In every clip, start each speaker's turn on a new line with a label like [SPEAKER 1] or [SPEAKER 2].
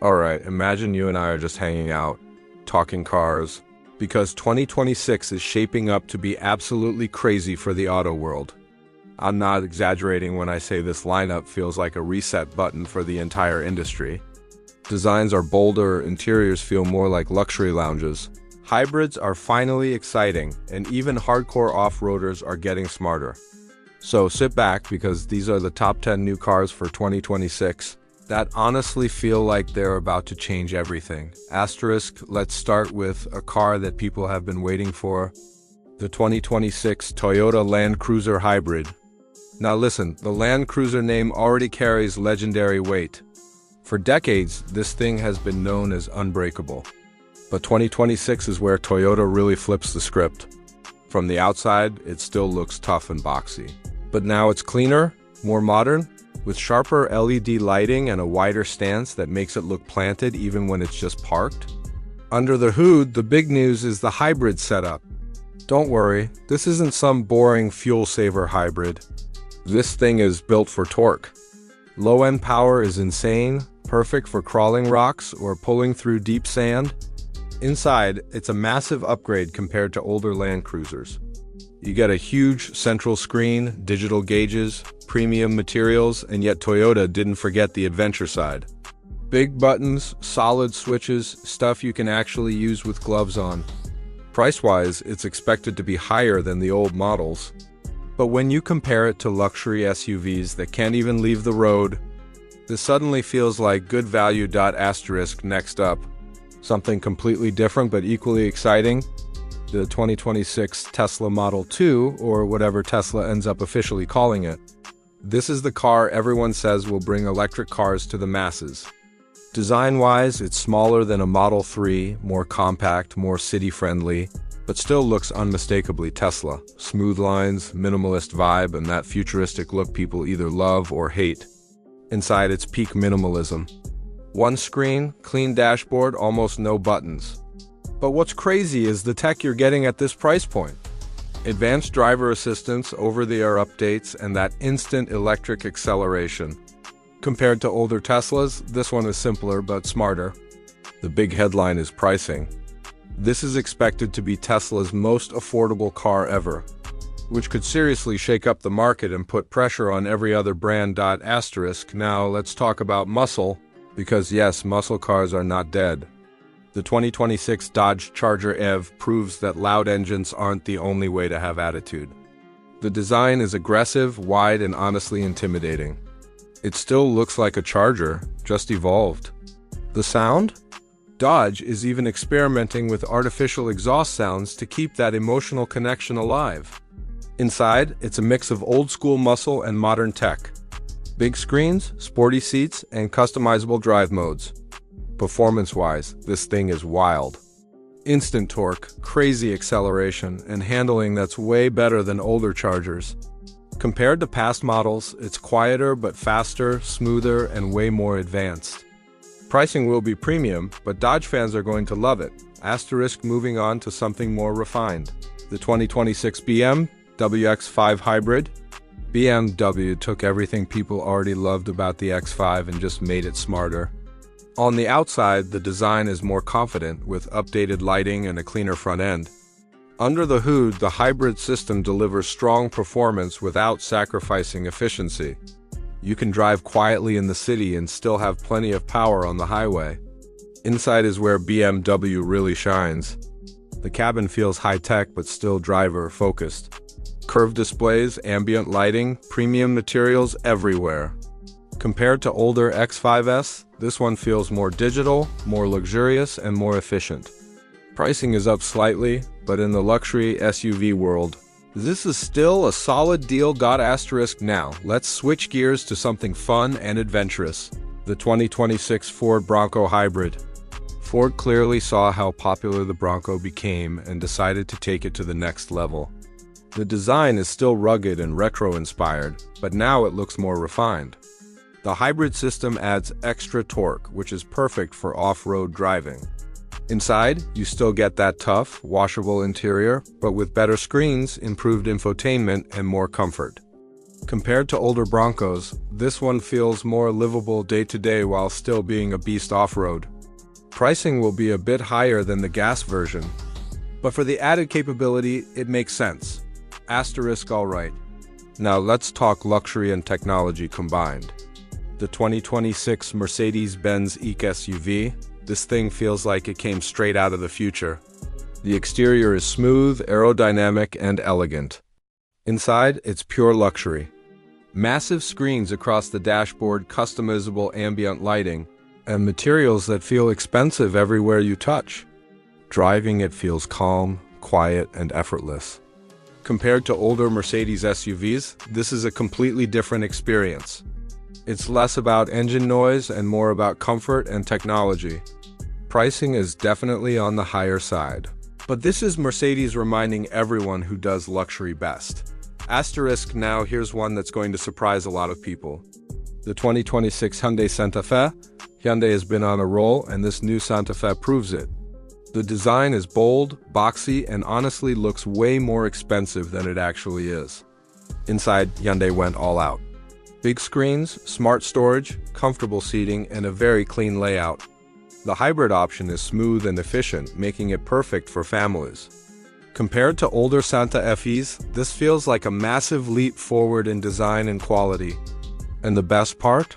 [SPEAKER 1] Alright, imagine you and I are just hanging out, talking cars, because 2026 is shaping up to be absolutely crazy for the auto world. I'm not exaggerating when I say this lineup feels like a reset button for the entire industry. Designs are bolder, interiors feel more like luxury lounges. Hybrids are finally exciting, and even hardcore off-roaders are getting smarter. So sit back because these are the top 10 new cars for 2026 that honestly feel like they're about to change everything. Asterisk, let's start with a car that people have been waiting for, the 2026 Toyota Land Cruiser Hybrid. Now listen, the Land Cruiser name already carries legendary weight. For decades, this thing has been known as unbreakable. But 2026 is where Toyota really flips the script. From the outside, it still looks tough and boxy. But now it's cleaner, more modern, with sharper LED lighting and a wider stance that makes it look planted even when it's just parked. Under the hood, the big news is the hybrid setup. Don't worry, this isn't some boring fuel-saver hybrid. This thing is built for torque. Low-end power is insane, perfect for crawling rocks or pulling through deep sand. Inside, it's a massive upgrade compared to older Land Cruisers. You get a huge central screen, digital gauges, premium materials, and yet Toyota didn't forget the adventure side. Big buttons, solid switches, stuff you can actually use with gloves on. Price-wise, it's expected to be higher than the old models. But when you compare it to luxury SUVs that can't even leave the road, this suddenly feels like good value. Asterisk next up. Something completely different but equally exciting. The 2026 Tesla Model 2, or whatever Tesla ends up officially calling it. This is the car everyone says will bring electric cars to the masses. Design-wise, it's smaller than a Model 3, more compact, more city-friendly, but still looks unmistakably Tesla. Smooth lines, minimalist vibe, and that futuristic look people either love or hate. Inside, it's peak minimalism. One screen, clean dashboard, almost no buttons. But what's crazy is the tech you're getting at this price point. Advanced driver assistance, over-the-air updates, and that instant electric acceleration. Compared to older Teslas, this one is simpler but smarter. The big headline is pricing. This is expected to be Tesla's most affordable car ever, which could seriously shake up the market and put pressure on every other brand. Asterisk. Now let's talk about muscle, because yes, muscle cars are not dead. The 2026 Dodge Charger EV proves that loud engines aren't the only way to have attitude. The design is aggressive, wide, and honestly intimidating. It still looks like a Charger, just evolved. The sound? Dodge is even experimenting with artificial exhaust sounds to keep that emotional connection alive. Inside, it's a mix of old-school muscle and modern tech. Big screens, sporty seats, and customizable drive modes. Performance-wise, this thing is wild. Instant torque, crazy acceleration, and handling that's way better than older Chargers. Compared to past models, it's quieter but faster, smoother, and way more advanced. Pricing will be premium, but Dodge fans are going to love it. Asterisk moving on to something more refined. The 2026 BMW X5 Hybrid. BMW took everything people already loved about the X5 and just made it smarter. On the outside, the design is more confident, with updated lighting and a cleaner front end. Under the hood, the hybrid system delivers strong performance without sacrificing efficiency. You can drive quietly in the city and still have plenty of power on the highway. Inside is where BMW really shines. The cabin feels high-tech but still driver-focused. Curved displays, ambient lighting, premium materials everywhere. Compared to older X5s, this one feels more digital, more luxurious, and more efficient. Pricing is up slightly, but in the luxury SUV world, this is still a solid deal. Asterisk now, let's switch gears to something fun and adventurous. The 2026 Ford Bronco Hybrid. Ford clearly saw how popular the Bronco became and decided to take it to the next level. The design is still rugged and retro-inspired, but now it looks more refined. The hybrid system adds extra torque, which is perfect for off-road driving. Inside, you still get that tough, washable interior, but with better screens, improved infotainment, and more comfort. Compared to older Broncos, this one feels more livable day to day while still being a beast off-road. Pricing will be a bit higher than the gas version, but for the added capability, it makes sense. Asterisk alright. Now let's talk luxury and technology combined. The 2026 Mercedes-Benz E-Class SUV, this thing feels like it came straight out of the future. The exterior is smooth, aerodynamic, and elegant. Inside, it's pure luxury. Massive screens across the dashboard, customizable ambient lighting, and materials that feel expensive everywhere you touch. Driving it feels calm, quiet, and effortless. Compared to older Mercedes SUVs, this is a completely different experience. It's less about engine noise and more about comfort and technology. Pricing is definitely on the higher side. But this is Mercedes reminding everyone who does luxury best. Asterisk, now here's one that's going to surprise a lot of people. The 2026 Hyundai Santa Fe. Hyundai has been on a roll, and this new Santa Fe proves it. The design is bold, boxy, and honestly looks way more expensive than it actually is. Inside, Hyundai went all out. Big screens, smart storage, comfortable seating, and a very clean layout. The hybrid option is smooth and efficient, making it perfect for families. Compared to older Santa Fe's, this feels like a massive leap forward in design and quality. And the best part?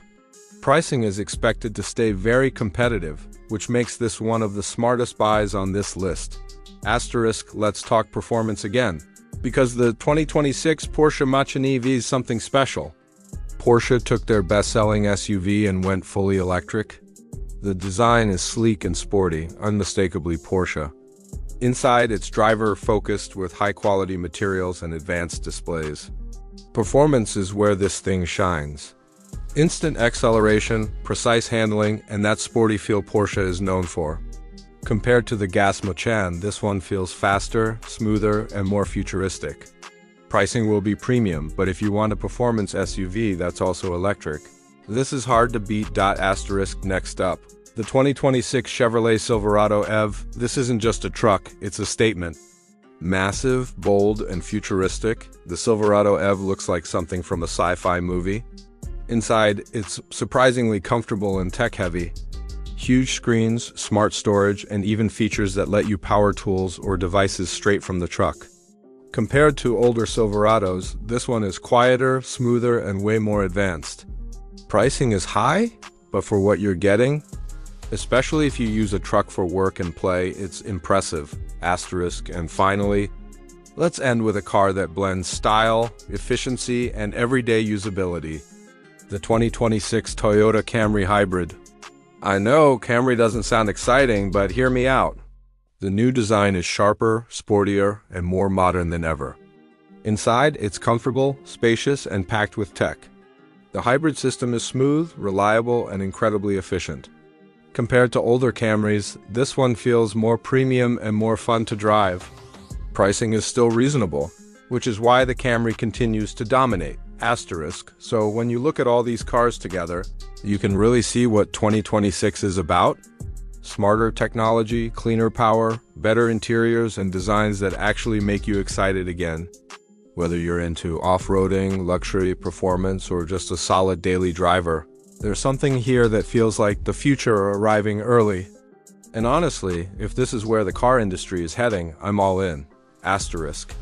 [SPEAKER 1] Pricing is expected to stay very competitive, which makes this one of the smartest buys on this list. Asterisk, let's talk performance again, because the 2026 Porsche Macan EV is something special. Porsche took their best-selling SUV and went fully electric. The design is sleek and sporty, unmistakably Porsche. Inside, it's driver-focused with high-quality materials and advanced displays. Performance is where this thing shines. Instant acceleration, precise handling, and that sporty feel Porsche is known for. Compared to the gas Macan, this one feels faster, smoother, and more futuristic. Pricing will be premium, but if you want a performance SUV that's also electric, this is hard to beat. Asterisk, next up. The 2026 Chevrolet Silverado EV, this isn't just a truck, it's a statement. Massive, bold, and futuristic, the Silverado EV looks like something from a sci-fi movie. Inside, it's surprisingly comfortable and tech-heavy. Huge screens, smart storage, and even features that let you power tools or devices straight from the truck. Compared to older Silverados, this one is quieter, smoother, and way more advanced. Pricing is high, but for what you're getting, especially if you use a truck for work and play, it's impressive. Asterisk, and finally, let's end with a car that blends style, efficiency, and everyday usability. The 2026 Toyota Camry Hybrid. I know Camry doesn't sound exciting, but hear me out. The new design is sharper, sportier, and more modern than ever. Inside, it's comfortable, spacious, and packed with tech. The hybrid system is smooth, reliable, and incredibly efficient. Compared to older Camrys, this one feels more premium and more fun to drive. Pricing is still reasonable, which is why the Camry continues to dominate. Asterisk, so when you look at all these cars together, you can really see what 2026 is about. Smarter technology, cleaner power, better interiors, and designs that actually make you excited again. Whether you're into off-roading, luxury, performance, or just a solid daily driver, there's something here that feels like the future arriving early. And honestly, if this is where the car industry is heading, I'm all in. Asterisk.